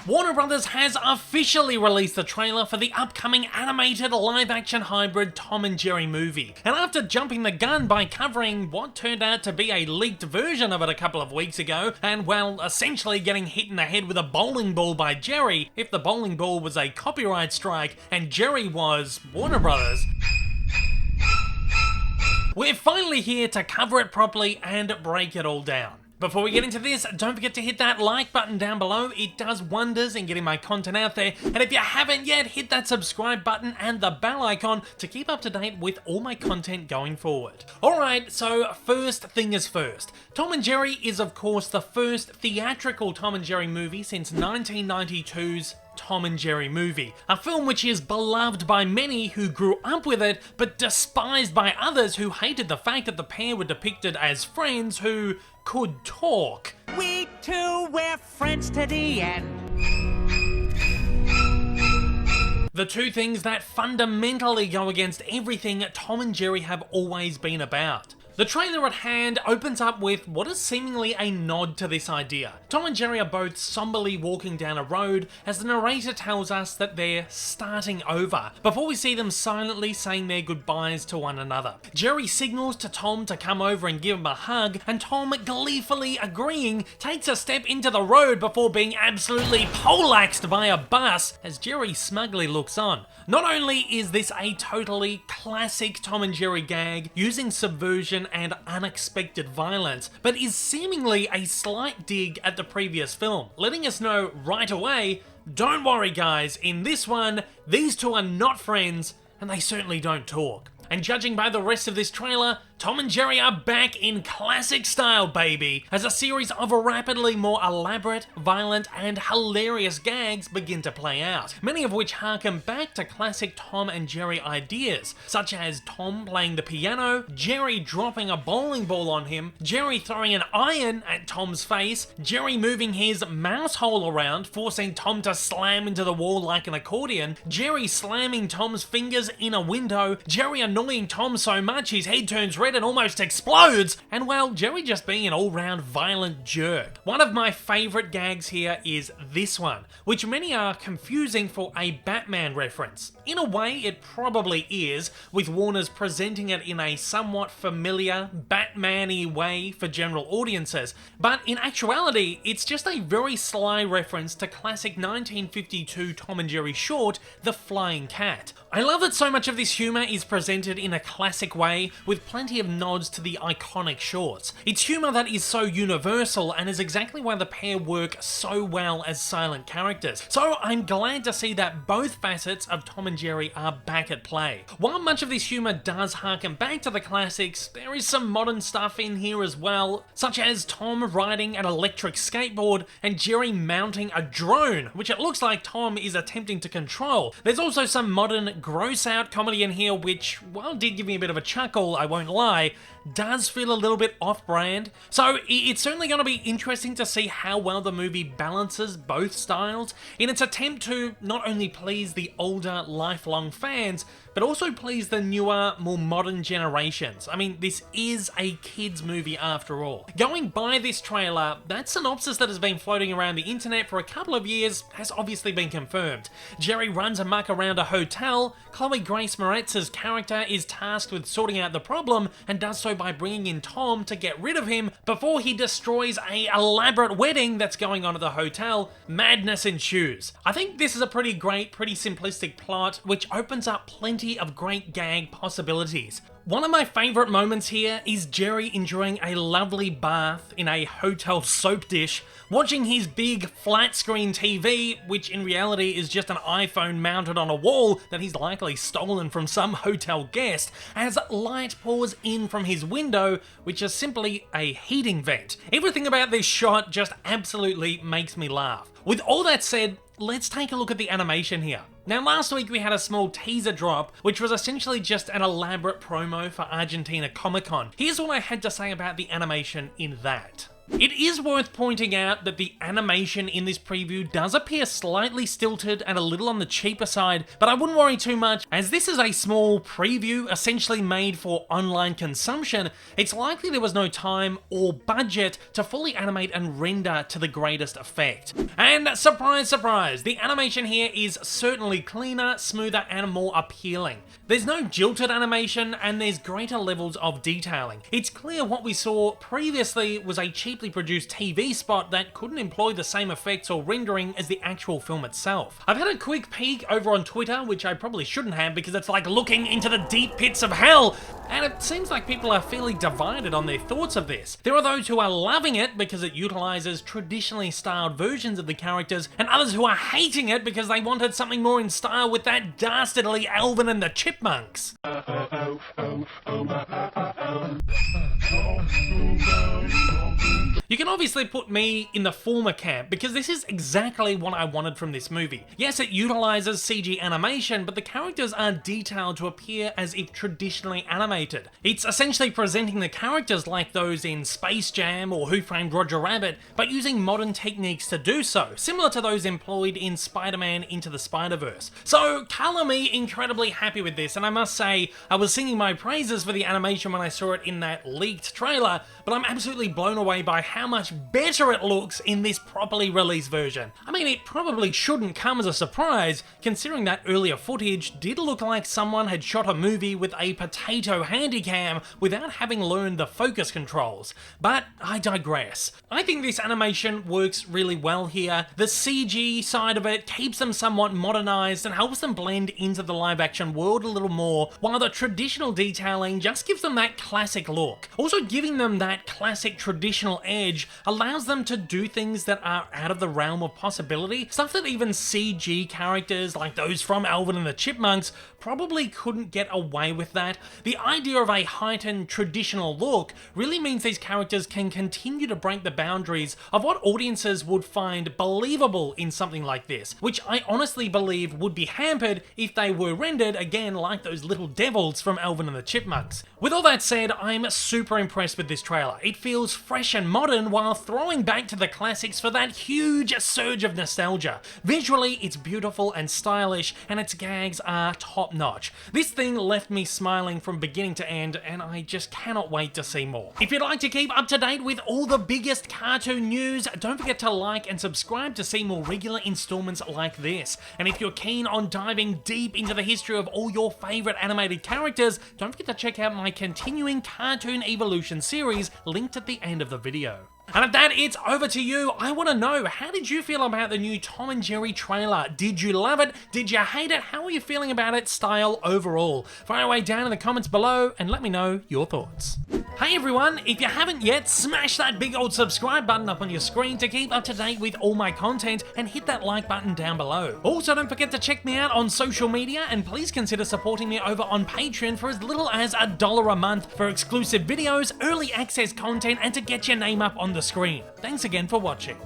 Warner Brothers has officially released the trailer for the upcoming animated live-action hybrid Tom and Jerry movie. And after jumping the gun by covering what turned out to be a leaked version of it a couple of weeks ago, and well, essentially getting hit in the head with a bowling ball by Jerry, if the bowling ball was a copyright strike and Jerry was Warner Brothers, we're finally here to cover it properly and break it all down. Before we get into this, don't forget to hit that like button down below. It does wonders in getting my content out there. And if you haven't yet, hit that subscribe button and the bell icon to keep up to date with all my content going forward. Alright, so first thing is first. Tom and Jerry is of course the first theatrical Tom and Jerry movie since 1992's Tom and Jerry movie, a film which is beloved by many who grew up with it, but despised by others who hated the fact that the pair were depicted as friends who could talk. We two were friends to the end. The two things that fundamentally go against everything Tom and Jerry have always been about. The trailer at hand opens up with what is seemingly a nod to this idea. Tom and Jerry are both somberly walking down a road as the narrator tells us that they're starting over, before we see them silently saying their goodbyes to one another. Jerry signals to Tom to come over and give him a hug, and Tom, gleefully agreeing, takes a step into the road before being absolutely poleaxed by a bus as Jerry smugly looks on. Not only is this a totally classic Tom and Jerry gag, using subversion and unexpected violence, but is seemingly a slight dig at the previous film, letting us know right away, don't worry guys, in this one, these two are not friends, and they certainly don't talk. And judging by the rest of this trailer, Tom and Jerry are back in classic style, baby, as a series of rapidly more elaborate, violent, and hilarious gags begin to play out, many of which harken back to classic Tom and Jerry ideas, such as Tom playing the piano, Jerry dropping a bowling ball on him, Jerry throwing an iron at Tom's face, Jerry moving his mouse hole around, forcing Tom to slam into the wall like an accordion, Jerry slamming Tom's fingers in a window, Jerry annoying Tom so much his head turns red and almost explodes, and well, Jerry just being an all-round violent jerk. One of my favourite gags here is this one, which many are confusing for a Batman reference. In a way, it probably is, with Warner's presenting it in a somewhat familiar, Batman-y way for general audiences, but in actuality, it's just a very sly reference to classic 1952 Tom and Jerry short, The Flying Cat. I love that so much of this humour is presented in a classic way, with plenty of nods to the iconic shorts. It's humour that is so universal and is exactly why the pair work so well as silent characters. So I'm glad to see that both facets of Tom and Jerry are back at play. While much of this humour does harken back to the classics, there is some modern stuff in here as well, such as Tom riding an electric skateboard and Jerry mounting a drone, which it looks like Tom is attempting to control. There's also some modern gross out comedy in here which, while did give me a bit of a chuckle, I won't lie, does feel a little bit off-brand. So it's certainly going to be interesting to see how well the movie balances both styles in its attempt to not only please the older, lifelong fans, but also please the newer, more modern generations. I mean, this is a kids movie after all. Going by this trailer, that synopsis that has been floating around the internet for a couple of years has obviously been confirmed. Jerry runs amok around a hotel, Chloe Grace Moretz's character is tasked with sorting out the problem and does so by bringing in Tom to get rid of him before he destroys a elaborate wedding that's going on at the hotel. Madness ensues. I think this is a pretty great, pretty simplistic plot which opens up plenty of great gag possibilities. One of my favourite moments here is Jerry enjoying a lovely bath in a hotel soap dish, watching his big flat screen TV, which in reality is just an iPhone mounted on a wall that he's likely stolen from some hotel guest, as light pours in from his window, which is simply a heating vent. Everything about this shot just absolutely makes me laugh. With all that said, let's take a look at the animation here. Now last week we had a small teaser drop, which was essentially just an elaborate promo for Argentina Comic Con. Here's what I had to say about the animation in that. It is worth pointing out that the animation in this preview does appear slightly stilted and a little on the cheaper side, but I wouldn't worry too much, as this is a small preview essentially made for online consumption. It's likely there was no time or budget to fully animate and render to the greatest effect. And surprise, surprise, the animation here is certainly cleaner, smoother, and more appealing. There's no jilted animation, and there's greater levels of detailing. It's clear what we saw previously was a cheaply produced TV spot that couldn't employ the same effects or rendering as the actual film itself. I've had a quick peek over on Twitter, which I probably shouldn't have because it's like looking into the deep pits of hell, and it seems like people are fairly divided on their thoughts of this. There are those who are loving it because it utilizes traditionally styled versions of the characters, and others who are hating it because they wanted something more in style with that dastardly Alvin and the Chipmunks. You can obviously put me in the former camp, because this is exactly what I wanted from this movie. Yes, it utilizes CG animation, but the characters are detailed to appear as if traditionally animated. It's essentially presenting the characters like those in Space Jam or Who Framed Roger Rabbit, but using modern techniques to do so, similar to those employed in Spider-Man Into the Spider-Verse. So, color me incredibly happy with this, and I must say, I was singing my praises for the animation when I saw it in that leaked trailer, but I'm absolutely blown away by how much better it looks in this properly released version. I mean, it probably shouldn't come as a surprise, considering that earlier footage did look like someone had shot a movie with a potato handycam without having learned the focus controls. But I digress. I think this animation works really well here. The CG side of it keeps them somewhat modernized and helps them blend into the live action world a little more, while the traditional detailing just gives them that classic look. Also, giving them that classic traditional edge allows them to do things that are out of the realm of possibility, stuff that even CG characters like those from Alvin and the Chipmunks probably couldn't get away with that. The idea of a heightened traditional look really means these characters can continue to break the boundaries of what audiences would find believable in something like this, which I honestly believe would be hampered if they were rendered again like those little devils from Alvin and the Chipmunks. With all that said, I'm super impressed with this trailer. It feels fresh and modern while throwing back to the classics for that huge surge of nostalgia. Visually, it's beautiful and stylish, and its gags are top-notch. This thing left me smiling from beginning to end, and I just cannot wait to see more. If you'd like to keep up to date with all the biggest cartoon news, don't forget to like and subscribe to see more regular installments like this. And if you're keen on diving deep into the history of all your favourite animated characters, don't forget to check out my continuing Cartoon Evolution series linked at the end of the video. And at that, it's over to you. I want to know, how did you feel about the new Tom and Jerry trailer? Did you love it? Did you hate it? How are you feeling about its style overall? Fire away down in the comments below and let me know your thoughts. Hey everyone, if you haven't yet, smash that big old subscribe button up on your screen to keep up to date with all my content, and hit that like button down below. Also, don't forget to check me out on social media, and please consider supporting me over on Patreon for as little as $1 a month for exclusive videos, early access content, and to get your name up on the screen. Thanks again for watching.